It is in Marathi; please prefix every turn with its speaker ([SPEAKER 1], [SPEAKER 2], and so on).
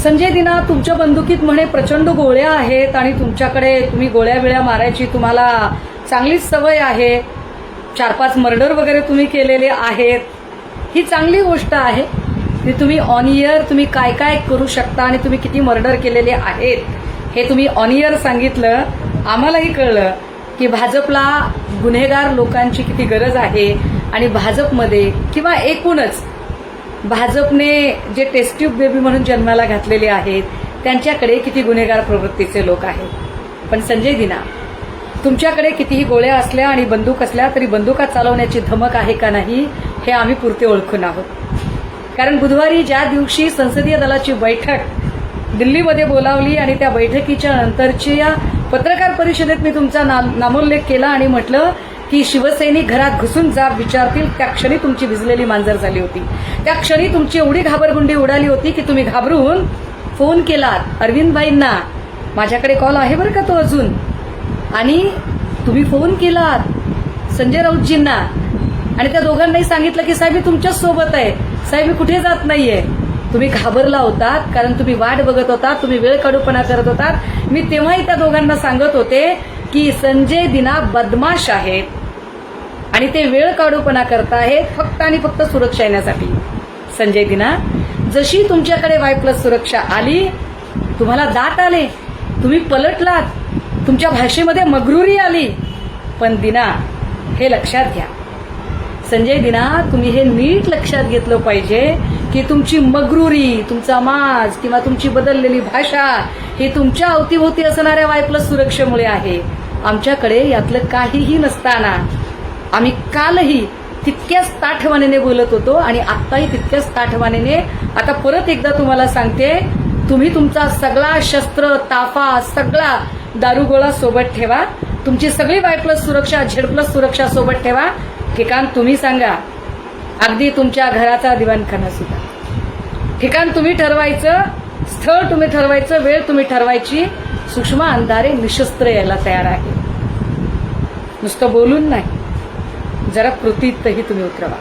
[SPEAKER 1] संजय दिना, तुमच्या बंदुकीत म्हणे प्रचंड गोळ्या आहेत आणि तुमच्याकडे तुम्ही गोळ्या बिळ्या मारायची तुम्हाला चांगलीच सवय आहे. 4-5 मर्डर वगैरे तुम्ही केलेले आहेत. ही चांगली गोष्ट आहे की तुम्ही ऑन इयर तुम्ही काय काय करू शकता आणि तुम्ही किती मर्डर केलेले आहेत हे तुम्ही ऑन इयर सांगितलं. आम्हालाही कळलं की भाजपला गुन्हेगार लोकांची किती गरज आहे आणि भाजपमध्ये किंवा एकूणच भाजपने जे टेस्ट ट्यूब बेबी म्हणून जन्माला घातलेले आहेत त्यांच्याकडे किती गुन्हेगार प्रवृत्तीचे लोक आहेत. पण संजय दिना, तुमच्याकडे कितीही गोळ्या असल्या आणि बंदूक असल्या तरी बंदुका चालवण्याची धमक आहे का नाही हे आम्ही पुरते ओळखून आहोत. कारण बुधवारी ज्या दिवशी संसदीय दलाची बैठक दिल्लीमध्ये बोलावली आणि त्या बैठकीच्या नंतरची या पत्रकार परिषदेत मी तुमचा नामोल्लेख केला आणि म्हटलं की शिवसैनिक घरात घुसून जाब विचारतील त्या क्षणी तुमची भिजलेली मांजर झाली होती. त्या क्षणी तुमची एवढी घाबरगुंडी उडाली होती की तुम्ही घाबरून फोन केलात अरविंदभाईंना. माझ्याकडे कॉल आहे बरं का तो अजून. आणि तुम्ही फोन केलात संजय राऊतजींना आणि त्या दोघांनाही सांगितलं की साहेब मी तुमच्याच सोबत आहे, साहेब मी कुठे जात नाहीये. तुम्ही घाबरला होतात कारण तुम्ही वाट बघत होतात, तुम्ही वेळ काढूपणा करत होतात. मी तेव्हाही त्या दोघांना सांगत होते की संजय दिना बदमाश आहेत आणि ते वेळ काढूपणा करतायत फक्त आणि फक्त सुरक्षा येण्यासाठी. संजय दिना, जशी तुमच्याकडे Y+ सुरक्षा आली तुम्हाला दात आले, तुम्ही पलटलात, तुमच्या भाषेमध्ये मगरुरी आली. पण दिना, हे लक्षात घ्या संजय दिना, तुम्ही हे नीट लक्षात घेतलं पाहिजे की तुमची मगरुरी, तुमचा माज किंवा तुमची बदललेली भाषा ही तुमच्या अवतीभोवती असणाऱ्या Y+ सुरक्षेमुळे आहे. आमच्याकडे यातलं काहीही नसताना आम्ही कालही तितक्याच ताठवानेने बोलत होतो आणि आत्ताही तितक्याच ताठवानेने. आता परत एकदा तुम्हाला सांगते, तुम्ही तुमचा सगळा शस्त्र ताफा सगळा दारुगोळा सोबत ठेवा, तुमची सगळी Y+ सुरक्षा Z+ सुरक्षा सोबत ठेवा. ठिकाण तुम्ही सांगा, अगदी तुमच्या घराचा दिवाणखाना सुद्धा. ठिकाण तुम्ही ठरवायचं, स्थळ तुम्ही ठरवायचं, वेळ तुम्ही ठरवायची. सुषमा अंधारे निशस्त्र यायला तयार आहे. नुसतं बोलून नाही, जरा कृतीतही तुम्ही उतरवा.